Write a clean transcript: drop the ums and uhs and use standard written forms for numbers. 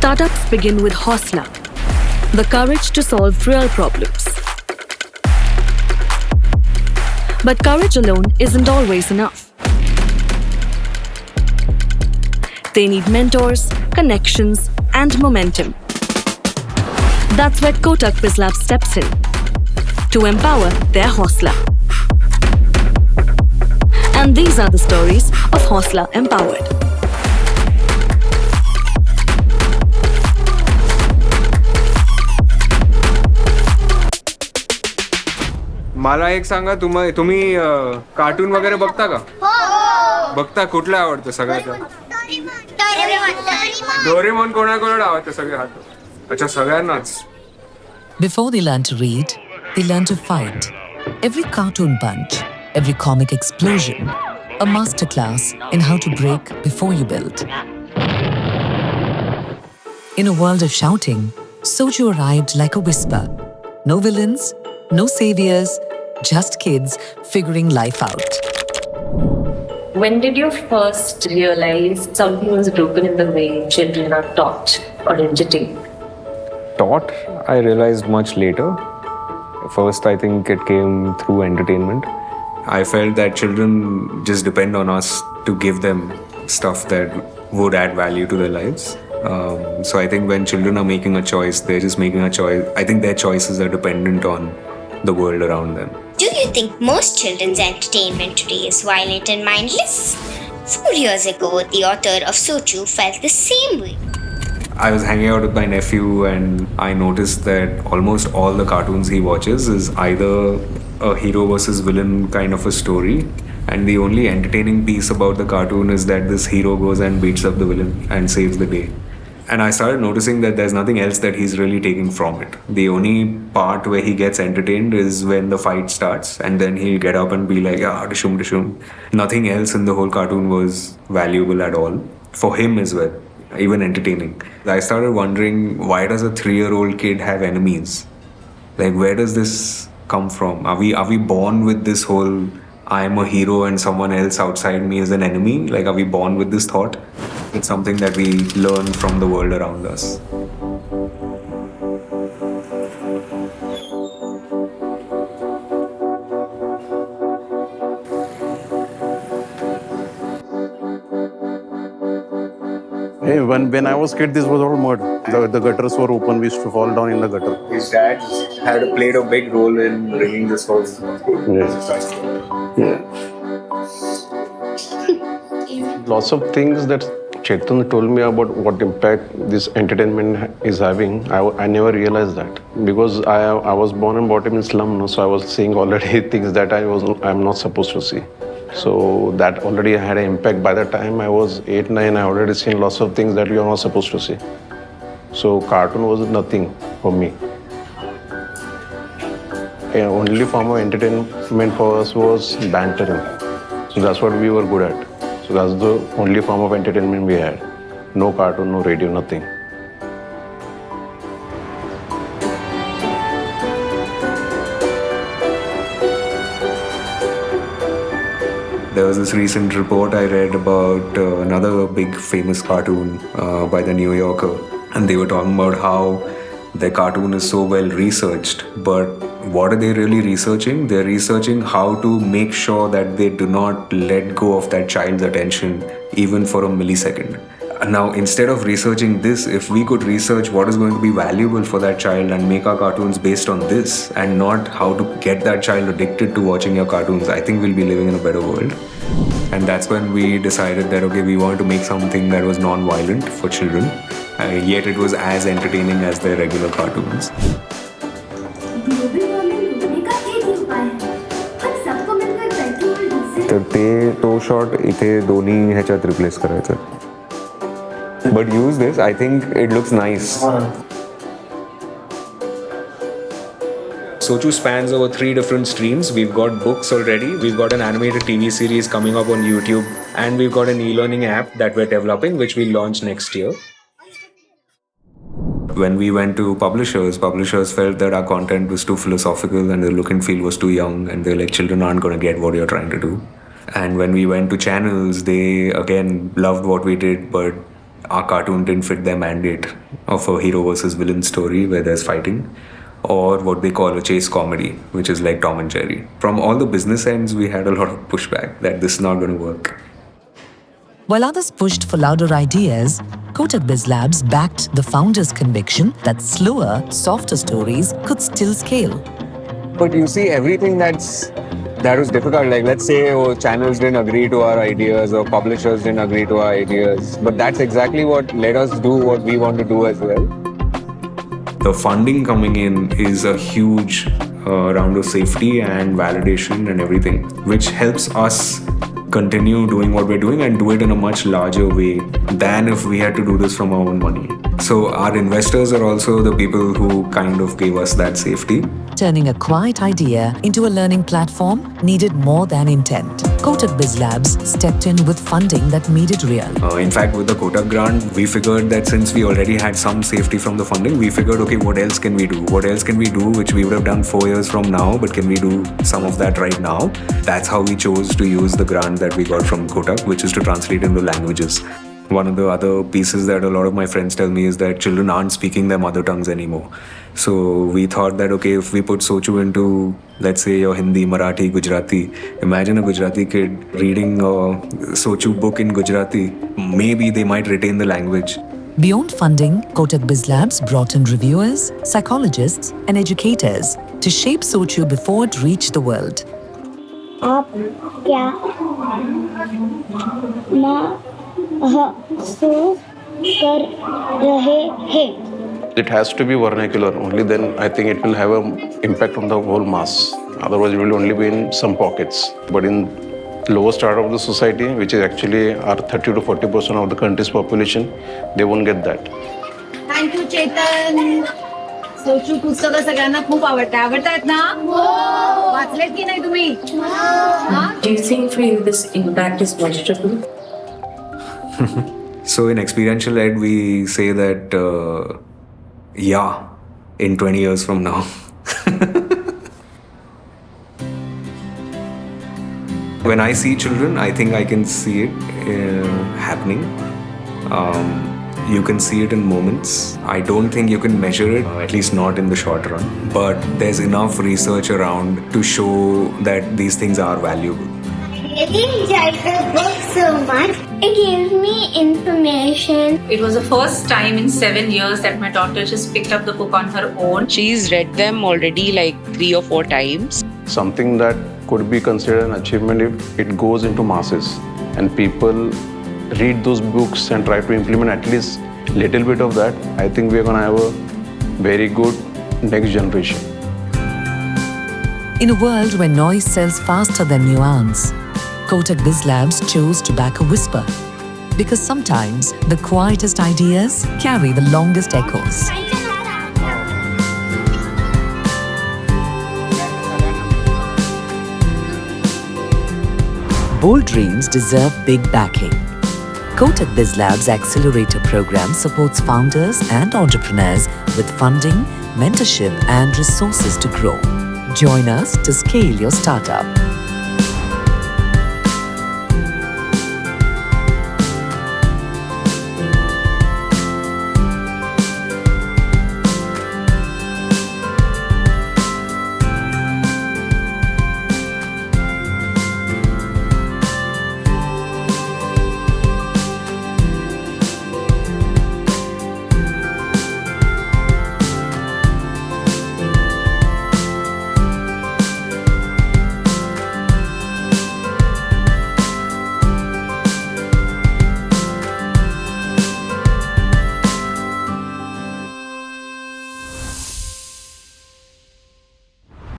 Startups begin with Hausla, the courage to solve real problems. But courage alone isn't always enough. They need mentors, connections, and momentum. That's where Kotak BizLabs steps in to empower their Hausla. And these are the stories of Hausla Empowered. मला एक सांगा, तुम्ही cartoon वगैरे बघता का? बघता? कुठलं आवडतं सगळ्यात? डोरेमॉन. कोणाकोणाला आवडतं सगळ्यात? अच्छा, सगळ्यांनाच. Before they learn to read, they learn to fight. Every cartoon punch, every comic explosion, a masterclass in how to break before you build. In a world of shouting, Sochu arrived like a whisper. No villains, no saviors, just kids figuring life out. When did you first realize something was broken in the way children are taught or entertained? Taught, I realized much later. First, I think it came through entertainment. I felt that children just depend on us to give them stuff that would add value to their lives. So I think when children are making a choice, they're just making a choice. I think their choices are dependent on the world around them. Do you think most children's entertainment today is violent and mindless? 4 years ago, the author of Sochu felt the same way. I was hanging out with my nephew and I noticed that almost all the cartoons he watches is either a hero versus villain kind of a story, and the only entertaining piece about the cartoon is that this hero goes and beats up the villain and saves the day. And I started noticing that there's nothing else that he's really taking from it. The only part where he gets entertained is when the fight starts, and then he'll get up and be like, yeah, dishum, dishum. Nothing else in the whole cartoon was valuable at all. For him as well, even entertaining. I started wondering, why does a 3-year-old kid have enemies? Like, where does this come from? Are we born with this whole, I am a hero and someone else outside me is an enemy? Like, are we born with this thought? It's something that we learn from the world around us. Hey, when I was kid, this was all mud. The gutters were open. We used to fall down in the gutter. His dad played a big role in bringing this whole Lots of things that Chetan told me about what impact this entertainment is having. I never realized that because I was born and brought up in slum, no? So I was seeing already things that I'm not supposed to see. So that already had an impact. By the time I was 8, 9, I already seen lots of things that you're not supposed to see. So cartoon was nothing for me. The only form of entertainment for us was bantering. So that's what we were good at. So that's the only form of entertainment we had. No cartoon, no radio, nothing. There was this recent report I read about another big famous cartoon by the New Yorker, and they were talking about how their cartoon is so well researched, but what are they really researching? They're researching how to make sure that they do not let go of that child's attention even for a millisecond. Now, instead of researching this, if we could research what is going to be valuable for that child and make our cartoons based on this and not how to get that child addicted to watching your cartoons, I think we'll be living in a better world. And that's when we decided that, okay, we want to make something that was non-violent for children, yet it was as entertaining as their regular cartoons. तर तो shot इथे दोन्ही ह्याच्यात replace करायचा. But use this, I think it looks nice. Sochu spans over 3 different streams. We've got books already, we've got an animated TV series coming up on YouTube, and we've got an e-learning app that we're developing, which we'll launch next year. When we went to publishers felt that our content was too philosophical and the look and feel was too young, and they're like, children aren't going to get what you're trying to do. And when we went to channels, they again loved what we did, but our cartoon didn't fit their mandate of a hero versus villain story where there's fighting, or what they call a chase comedy, which is like Tom and Jerry. From all the business ends, we had a lot of pushback that this is not going to work. While others pushed for louder ideas, Kotak BizLabs backed the founders' conviction that slower, softer stories could still scale. But you see, everything that was difficult, like let's say channels didn't agree to our ideas or publishers didn't agree to our ideas, but that's exactly what let us do what we want to do as well. The funding coming in is a huge round of safety and validation and everything, which helps us continue doing what we're doing and do it in a much larger way than if we had to do this from our own money. So our investors are also the people who kind of gave us that safety. Turning a quiet idea into a learning platform needed more than intent. Kotak BizLabs stepped in with funding that made it real. In fact, with the Kotak grant, we figured that since we already had some safety from the funding, we figured, okay, what else can we do? What else can we do which we would have done 4 years from now, but can we do some of that right now? That's how we chose to use the grant that we got from Kotak, which is to translate into languages. One of the other pieces that a lot of my friends tell me is that children aren't speaking their mother tongues anymore. So we thought that, okay, if we put Sochu into, let's say, your Hindi, Marathi, Gujarati, imagine a Gujarati kid reading a Sochu book in Gujarati. Maybe they might retain the language. Beyond funding, Kotak BizLabs brought in reviewers, psychologists, and educators to shape Sochu before it reached the world. आप क्या महसूस कर रहे हैं? It has to be vernacular. Only then I think it will have an impact on the whole mass. Otherwise, it will only be in some pockets. But in lower strata of the society, which is actually are 30 to 40% of the country's population, they won't get that. Thank you, Chetan. सोचू पुस्तकं सगळ्यांना खूप आवडतात ना? वाचलेत की नाही तुम्ही? Do you think for you this impact is measurable? So in experiential ed, we say that, in 20 years from now. When I see children, I think I can see it happening. You can see it in moments. I don't think you can measure it, at least not in the short run. But there's enough research around to show that these things are valuable. I enjoyed the book so much. It gave me information. It was the first time in 7 years that my daughter just picked up the book on her own. She's read them already like 3 or 4 times. Something that could be considered an achievement if it goes into masses and people read those books and try to implement at least little bit of that. I think we're going to have a very good next generation. In a world where noise sells faster than nuance, Kotak BizLabs chose to back a whisper. Because sometimes the quietest ideas carry the longest echoes. Bold dreams deserve big backing. Kotak BizLabs Accelerator program supports founders and entrepreneurs with funding, mentorship, and resources to grow. Join us to scale your startup.